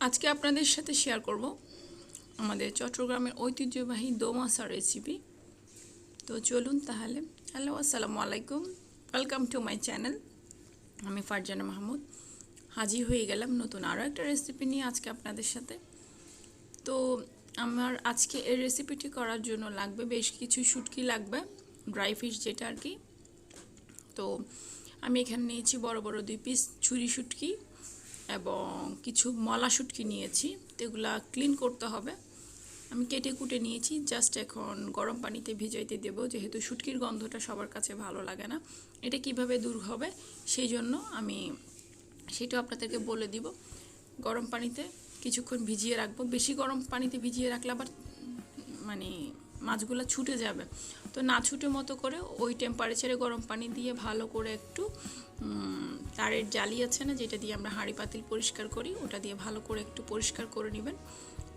আজকে আপনাদের সাথে শেয়ার করব আমাদের চট্টগ্রামের ঐতিহ্যবাহী দোমাচা রেসিপি। তো চলুন তাহলে। হ্যালো, আসসালামু আলাইকুম, ওয়েলকাম টু মাই চ্যানেল। আমি ফারজানা মাহমুদ হাজির হয়ে গেলাম নতুন আরও একটা রেসিপি নিয়ে আজকে আপনাদের সাথে। তো আমার আজকে এই রেসিপিটি করার জন্য লাগবে বেশ কিছু শুটকি লাগবে, ড্রাই ফিশ যেটা আর কি। তো আমি এখানে নিয়েছি বড় বড় 2 পিস ছুরি শুটকি এবং কিছু মলা শুটকি নিয়েছি। তো এগুলা ক্লিন করতে হবে। আমি কেটে কুটে নিয়েছি, জাস্ট এখন গরম পানিতে ভিজাইতে দেব, যেহেতু শুটকির গন্ধটা সবার কাছে ভালো লাগে না। এটা কিভাবে দূর হবে সেই জন্য আমি সেটাও আপনাদেরকে বলে দিব। গরম পানিতে কিছুক্ষণ ভিজিয়ে রাখবো। বেশি গরম পানিতে ভিজিয়ে রাখলে আবার মানে মাছগুলো ছুটে যাবে। তো না ছুটে মতো করে ওই টেম্পারেচারে গরম পানি দিয়ে ভালো করে একটু তারের জালি আছে না, যেটা দিয়ে আমরা হাঁড়ি পাতিল পরিষ্কার করি, ওটা দিয়ে ভালো করে একটু পরিষ্কার করে নেবেন।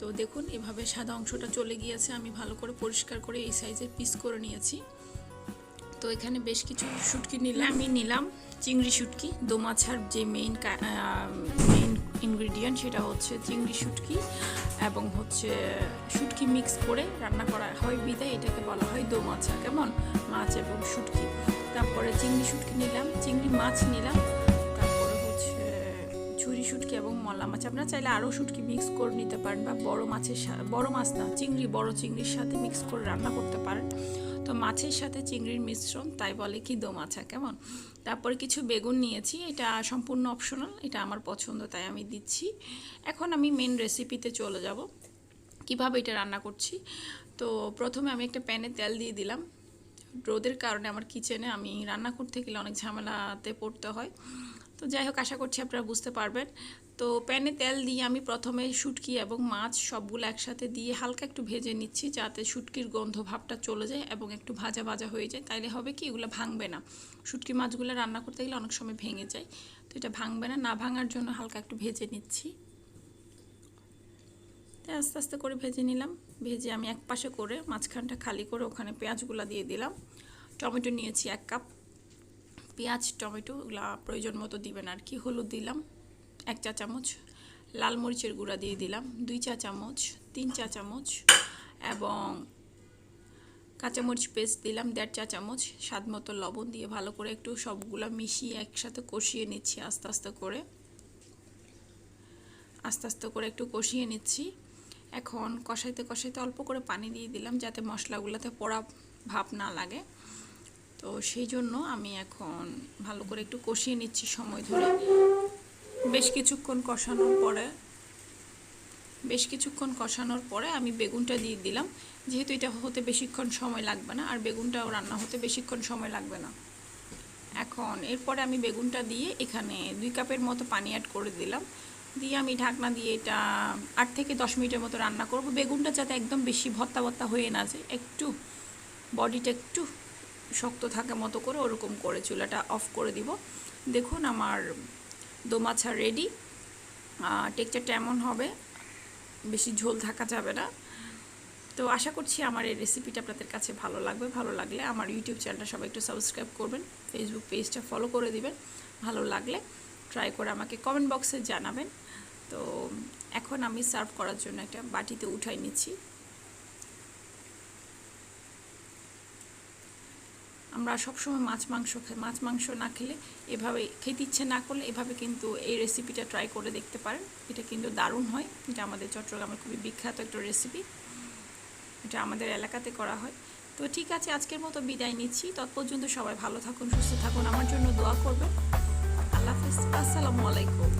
তো দেখুন এভাবে সাদা অংশটা চলে গিয়েছে। আমি ভালো করে পরিষ্কার করে এই সাইজের পিস করে নিয়েছি। তো এখানে বেশ কিছু শুটকি নিলাম। আমি নিলাম চিংড়ি শুটকি। দোমাছার যে মেইন ইনগ্রিডিয়েন্ট সেটা হচ্ছে চিংড়ি শুটকি এবং হচ্ছে শুটকি মিক্স করে রান্না করা হয় বিধায় এটাকে বলা হয় দোমাছা। কেমন মাছ এবং শুটকি। তারপরে চিংড়ি শুটকি নিলাম, চিংড়ি মাছ নিলাম, তারপরে হচ্ছে ছুরি শুটকি এবং মলা মাছ। আপনারা চাইলে আরও শুটকি মিক্স করে নিতে পারেন বা বড় মাছ না, বড় চিংড়ির সাথে মিক্স করে রান্না করতে পারেন। তো মাছের সাথে চিংড়ির মিশ্রণ, তাই বলে কি দোমাছা। কেমন। তারপরে কিছু বেগুন নিয়েছি, এটা সম্পূর্ণ অপশনাল, এটা আমার পছন্দ তাই আমি দিচ্ছি। এখন আমি মেন রেসিপিতে চলে যাব, কিভাবে এটা রান্না করছি। তো প্রথমে আমি একটা প্যানে তেল দিয়ে দিলাম। রোদের কারণে আমার কিচেনে আমি রান্না করতে গেলে অনেক ঝামেলাতে পড়তে হয়। তো যাই হোক, আশা করছি আপনারা বুঝতে পারবেন। তো প্যানে তেল দিয়ে আমি প্রথমে শুটকি এবং মাছ সবগুলো একসাথে দিয়ে হালকা একটু ভেজে নিচ্ছি, যাতে শুটকির গন্ধ ভাবটা চলে যায় এবং একটু ভাজা ভাজা হয়ে যায়। তাইলে হবে কি, এগুলো ভাঙবে না। শুটকি মাছগুলো রান্না করতে গেলে অনেক সময় ভেঙে যায়, তো এটা ভাঙবে না। না ভাঙার জন্য হালকা একটু ভেজে নিচ্ছি। আস্তে আস্তে করে ভেজে নিলাম। ভেজে আমি এক পাশে করে মাঝখানটা খালি করে ওখানে পেঁয়াজগুলো দিয়ে দিলাম। টমেটো নিয়েছি 1 কাপ। পেঁয়াজ টমেটো এগুলা প্রয়োজন মতো দিবেন আর কি। হলুদ দিলাম 1 চা চামচ, লাল মরিচের গুঁড়া দিয়ে দিলাম 2 চা চামচ, 3 চা চামচ এবং কাঁচামরিচ পেস্ট দিলাম 1.5 চা চামচ। স্বাদ মতো লবণ দিয়ে ভালো করে একটু সবগুলো মিশিয়ে একসাথে কষিয়ে নিচ্ছি। আস্তে আস্তে করে একটু কষিয়ে নিচ্ছি। এখন কষাইতে কষাইতে অল্প করে পানি দিয়ে দিলাম, যাতে মশলাগুলোতে পোড়া ভাব না লাগে। তো সেই জন্য আমি এখন ভালো করে একটু কষিয়ে নিচ্ছি সময় ধরে। বেশ কিছুক্ষণ কষানোর পরে আমি বেগুনটা দিয়ে দিলাম, যেহেতু এটা হতে বেশিক্ষণ সময় লাগবে না আর বেগুনটাও রান্না হতে বেশিক্ষণ সময় লাগবে না। এখন এরপরে আমি বেগুনটা দিয়ে এখানে 2 কাপের মতো পানি অ্যাড করে দিলাম। দিয়ে আমি ঢাকনা দিয়ে এটা 8 থেকে 10 মিনিটের মতো রান্না করব। বেগুনটা যাতে একদম বেশি ভর্তা হয়ে না যায়, একটু বডিটা একটু শক্ত থাকা মতো করে ওরকম করে চুলাটা অফ করে দিব। দেখুন আমার দোমাছা রেডি। টেক্সচারটা এমন হবে, বেশি ঝোল থাকা যাবে না। তো আশা করছি আমার এই রেসিপিটা আপনাদের কাছে ভালো লাগবে। ভালো লাগলে আমার ইউটিউব চ্যানেলটা সবাই একটু সাবস্ক্রাইব করবেন, ফেসবুক পেজটা ফলো করে দিবেন। ভালো লাগলে ট্রাই করে আমাকে কমেন্ট বক্সে জানাবেন। তো এখন আমি সার্ভ করার জন্য একটা বাটিতে উঠাই নিচ্ছি। আমরা সবসময় মাছ মাংস না খেলে এভাবে খেতে ইচ্ছে না করলে এভাবে কিন্তু এই রেসিপিটা ট্রাই করে দেখতে পারেন। এটা কিন্তু দারুণ হয়। এটা আমাদের চট্টগ্রামের খুবই বিখ্যাত একটা রেসিপি, এটা আমাদের এলাকাতে করা হয়। তো ঠিক আছে, আজকের মতো বিদায় নিচ্ছি। তৎপর্যন্ত সবাই ভালো থাকুন, সুস্থ থাকুন, আমার জন্য দোয়া করবেন। আল্লাহ হাফেজ, আসসালামু আলাইকুম।